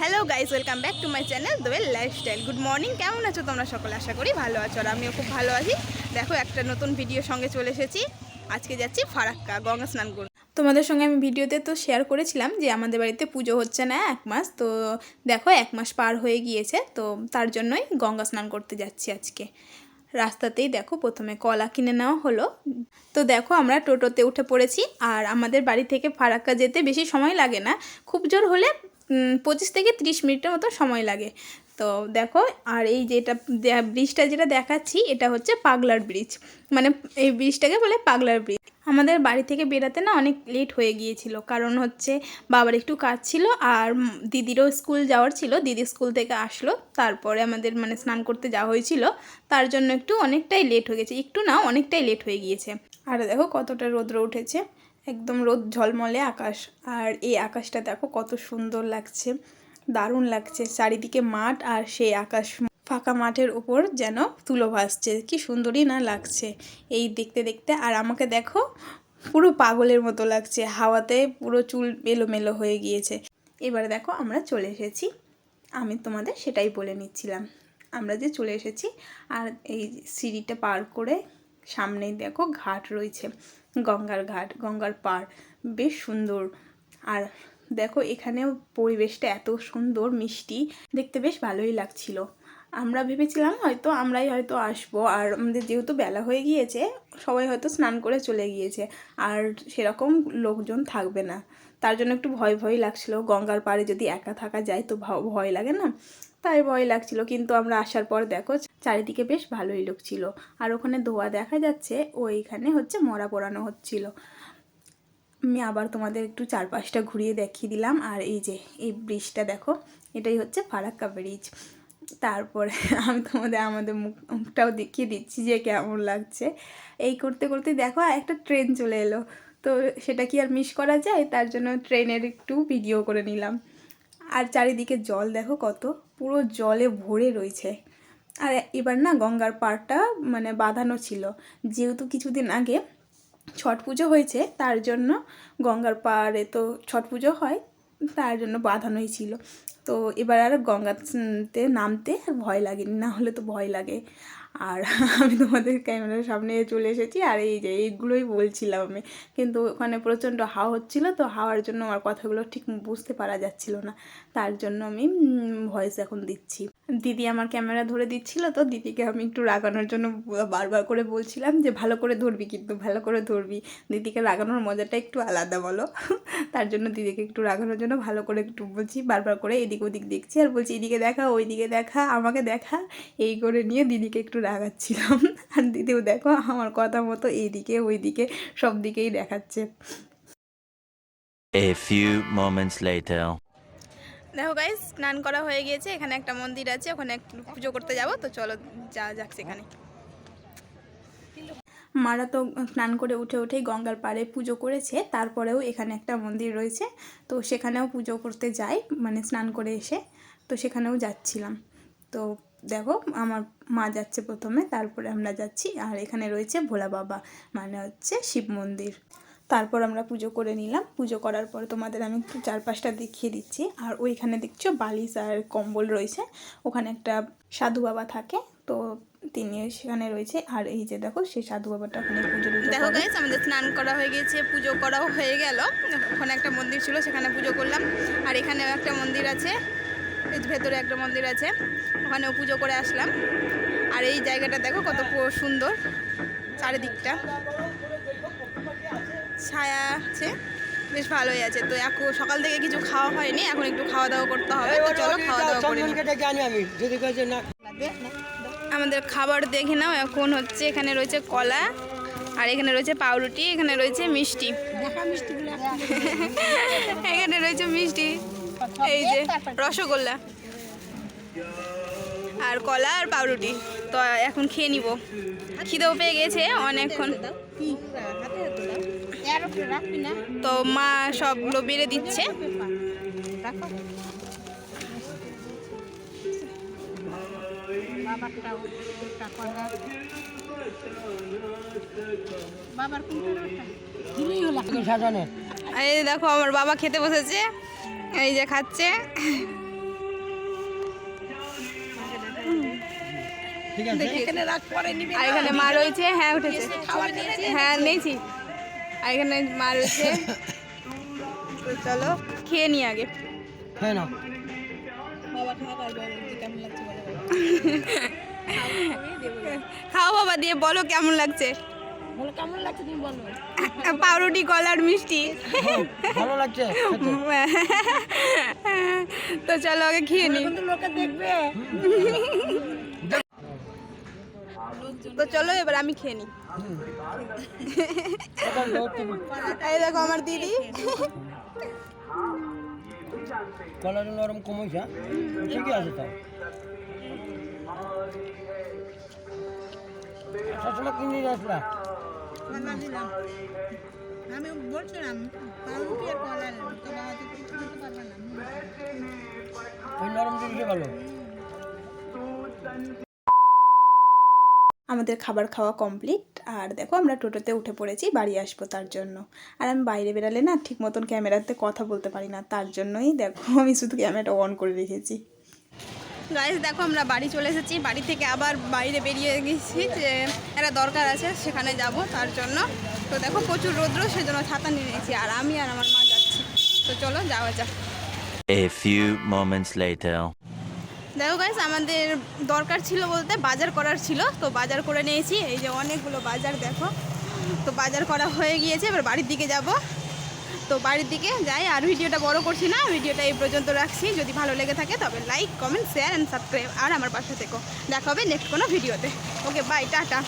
Hello guys, welcome back to my channel Doyel lifestyle. Good morning, কেমন আছো তোমরা সকলে? আশা করি ভালো আছো, আর আমিও খুব ভালো আছি। দেখো, একটা নতুন ভিডিওর সঙ্গে চলে এসেছি। আজকে যাচ্ছি ফারাক্কা গঙ্গা স্নান করতে। তোমাদের সঙ্গে আমি ভিডিওতে তো শেয়ার করেছিলাম যে আমাদের বাড়িতে পুজো হচ্ছে না 1 মাস। তো দেখো 1 মাস পার হয়ে গিয়েছে, তো তার জন্যই গঙ্গা স্নান করতে যাচ্ছি আজকে। রাস্তাতেই দেখো প্রথমে কলা কিনে নেওয়া হলো। তো দেখো আমরা টোটোতে উঠে পড়েছি, আর আমাদের বাড়ি থেকে ফারাক্কা যেতে বেশি সময় লাগে না, খুব জোর হলে 25 থেকে 30 মিনিটের মতো সময় লাগে। তো দেখো, আর এই যেটা ব্রিজটা যেটা দেখাচ্ছি এটা হচ্ছে পাগলার ব্রিজ, মানে এই ব্রিজটাকে বলে পাগলার ব্রিজ। আমাদের বাড়ি থেকে বেরাতে না অনেক লেট হয়ে গিয়েছিল, কারণ হচ্ছে বাবার একটু কাজ ছিল, আর দিদিরও স্কুল যাওয়ার ছিল। দিদি স্কুল থেকে আসলো, তারপরে আমাদের মানে স্নান করতে যাওয়া হয়েছিল, তার জন্য একটু অনেকটাই লেট হয়ে গেছে, একটু না অনেকটাই লেট হয়ে গিয়েছে। আর দেখো কতটা রৌদ্র উঠেছে, একদম রোদ ঝলমলে আকাশ। আর এই আকাশটা দেখো কত সুন্দর লাগছে, দারুণ লাগছে। চারিদিকে মাঠ, আর সেই আকাশ ফাঁকা মাঠের উপর যেন তুলো ভাসছে, কি সুন্দরই না লাগছে এই দেখতে দেখতে। আর আমাকে দেখো পুরো পাগলের মতো লাগছে, হাওয়াতে পুরো চুল এলোমেলো হয়ে গিয়েছে। এবারে দেখো আমরা চলে এসেছি, আমি তোমাদের সেটাই বলে নিচ্ছিলাম আমরা যে চলে এসেছি। আর এই সিঁড়িটা পার করে সামনেই দেখো ঘাট রয়েছে, গঙ্গার ঘাট, গঙ্গার পাড়, বেশ সুন্দর। আর দেখো এখানেও পরিবেশটা এত সুন্দর, মিষ্টি, দেখতে বেশ ভালোই লাগছিল। আমরা ভেবেছিলাম আমরাই হয়তো আসবো, আর আমাদের যেহেতু বেলা হয়ে গিয়েছে, সবাই হয়তো স্নান করে চলে গিয়েছে, আর সেরকম লোকজন থাকবে না, তার জন্য একটু ভয় ভয় লাগছিল। গঙ্গার পাড়ে যদি একা থাকা যায় তো ভয় লাগে না, তাই ভয় লাগছিল। কিন্তু আমরা আসার পর দেখো চারিদিকে বেশ ভালোই লোক ছিল, আর ওখানে ধোয়া দেখা যাচ্ছে, ওইখানে হচ্ছে মরা পোড়ানো হচ্ছিল। আমি আবার তোমাদের একটু চারপাশটা ঘুরিয়ে দেখিয়ে দিলাম। আর এই যে এই ব্রিজটা দেখো, এটাই হচ্ছে ফারাক্কা ব্রিজ। তারপরে আমি তোমাদের আমাদের মুখটাও দেখিয়ে দিচ্ছি যে কেমন লাগছে। এই করতে করতে দেখো একটা ট্রেন চলে এলো, তো সেটা কি আর মিস করা যায়, তার জন্য ট্রেনের একটু ভিডিও করে নিলাম। আর চারিদিকে জল দেখো কত, পুরো জলে ভরে রয়েছে। আর এবার না গঙ্গার পাড়টা মানে বাঁধানো ছিল, যেহেতু কিছুদিন আগে ছট পুজো হয়েছে, তার জন্য গঙ্গার পাড়ে তো ছট পুজো হয়, তার জন্য বাঁধানোই ছিল। তো এবার আর গঙ্গাতে নামতে ভয় লাগেনি, না হলে তো ভয় লাগে। আর আমি তোমাদের ক্যামেরার সামনে চলে এসেছি, আর এই যে এইগুলোই বলছিলাম আমি, কিন্তু ওখানে প্রচণ্ড হাওয়া হচ্ছিলো, তো হাওয়ার জন্য আমার কথাগুলো ঠিক বুঝতে পারা যাচ্ছিল না, তার জন্য আমি ভয়েস এখন দিচ্ছি। দিদি আমার ক্যামেরা ধরে দিচ্ছিল, তো দিদিকে আমি একটু রাগানোর জন্য বারবার করে বলছিলাম যে ভালো করে ধরবি, কিন্তু ভালো করে ধরবি। দিদিকে রাগানোর মজাটা একটু আলাদা বলো। তার জন্য দিদিকে একটু রাগানোর জন্য ভালো করে একটু বলছি, বারবার করে এদিক ওদিক দেখছি, আর বলছি এদিকে দেখা, ওইদিকে দেখা, আমাকে দেখা, এই করে নিয়ে দিদিকে একটু রাগাচ্ছিলাম। আর দিদিও দেখো আমার কথা মতো এইদিকে ওইদিকে সব দিকেই দেখাচ্ছে। A few moments later. দেখো গাইস, স্নান করা হয়ে গিয়েছে, এখানে একটা মন্দির আছে, ওখানে একটু পুজো করতে যাব, তো চলো যাক সেখানে। মারা তো স্নান করে উঠে উঠেই গঙ্গার পাড়ে পুজো করেছে, তারপরেও এখানে একটা মন্দির রয়েছে, তো সেখানেও পুজো করতে যাই, মানে স্নান করে এসে, তো সেখানেও যাচ্ছিলাম। তো দেখো আমার মা যাচ্ছে প্রথমে, তারপরে আমরা যাচ্ছি। আর এখানে রয়েছে ভোলা বাবা, মানে হচ্ছে শিব মন্দির। তারপর আমরা পুজো করে নিলাম, পুজো করার পর তোমাদের আমি একটু চারপাশটা দেখিয়ে দিচ্ছি। আর ওইখানে দেখছো বালিশ আর কম্বল রয়েছে, ওখানে একটা সাধু বাবা থাকে, তো তিনি সেখানে রয়েছে। আর এই যে দেখো সেই সাধু বাবাটা ওখানে পুজো দেখো গাইস, আমাদের স্নান করা হয়ে গেছে, পুজো করাও হয়ে গেল। ওখানে একটা মন্দির ছিল, সেখানে পুজো করলাম। আর এখানেও একটা মন্দির আছে, ভেতরে একটা মন্দির আছে, ওখানেও পুজো করে আসলাম। আর এই জায়গাটা দেখো কত সুন্দর, চারিদিকটা ছায়া আছে, বেশ ভালোই আছে। তো এখন সকাল থেকে কিছু খাওয়া হয়নি, এখন একটু খাওয়া দাওয়া করতে হবে, তো চলো খাওয়া দাওয়া করে নিই। আমাদের খাবার দেখে নাও, এখন হচ্ছে এখানে রয়েছে কলা, আর এখানে রয়েছে পাউরুটি, এখানে রয়েছে মিষ্টি, এখানে রয়েছে মিষ্টি, এই যে রসগোল্লা, আর কলা আর পাউরুটি। তো এখন খেয়ে নিব, খিদেও পেয়ে গেছে অনেকক্ষণ। তো মা সবগুলো বেড়ে দিচ্ছে। এই দেখো আমার বাবা খেতে বসেছে, এই যে খাচ্ছে। ঠিক আছে এখানে রাত পরে নিবে আর এখানে মা রয়েছে, হ্যাঁ উঠেছে, হ্যাঁ নিয়েছি। আর এখানে মা রয়েছে, তো চলো খেয়ে নি আগে। হ্যাঁ না খাও বাবা, দিয়ে বলো কেমন লাগছে। বলো কেমন লাগছে তুমি বলো। পাউরুটি, কলার মিষ্টি। ভালো লাগছে খেতে। তো চলো আগে খেয়ে নি। কিন্তু লোকে দেখবে। তো চলো এবার আমি খেয়ে নি। এবার দাও তুমি। এই দেখো আমার দিদি। কলার নরম কম হয়েছে ঠিকই আছে তাও সবসময় কিনে নিয়ে আসলা আমি বলছিলাম পাউরুটি আর কলা তো বাবা তো কিছু দিতে পারবে না। ওই নরম জিনিসই ভালো। আমাদের খাবার খাওয়া কমপ্লিট। আর দেখো আমরা টোটোতে উঠে পড়েছি বাড়ি আসবো তার জন্য। আর আমি বাইরে বেরালে না ঠিক মতন ক্যামেরাতে কথা বলতে পারি না, তার জন্যই দেখো আমি শুধু ক্যামেরাটা অন করে রেখেছি। গাইস দেখো আমরা বাড়ি চলে এসেছি, বাড়ি থেকে আবার বাইরে বেরিয়ে গেছি যে একটা দরকার আছে সেখানে যাব তার জন্য। তো দেখো প্রচুর রৌদ্র, সেজন্য ছাতা নিয়ে নিয়েছি। আর আমি আর আমার মা যাচ্ছি, তো চলো যাওয়া যাক। A few moments later. দেখো গাইস আমাদের দরকার ছিল বলতে বাজার করার ছিল, তো বাজার করে নিয়েছি। এই যে অনেকগুলো বাজার দেখো, তো বাজার করা হয়ে গিয়েছে, এবার বাড়ির দিকে যাব। তো বাড়ির দিকে যাই, আর ভিডিওটা বড় করছি না, ভিডিওটা এই পর্যন্ত রাখছি। যদি ভালো লেগে থাকে তবে like, comment, share and subscribe. আর আমার পাশে থেকো, দেখা হবে নেক্সট কোনো ভিডিওতে। Okay bye, tata.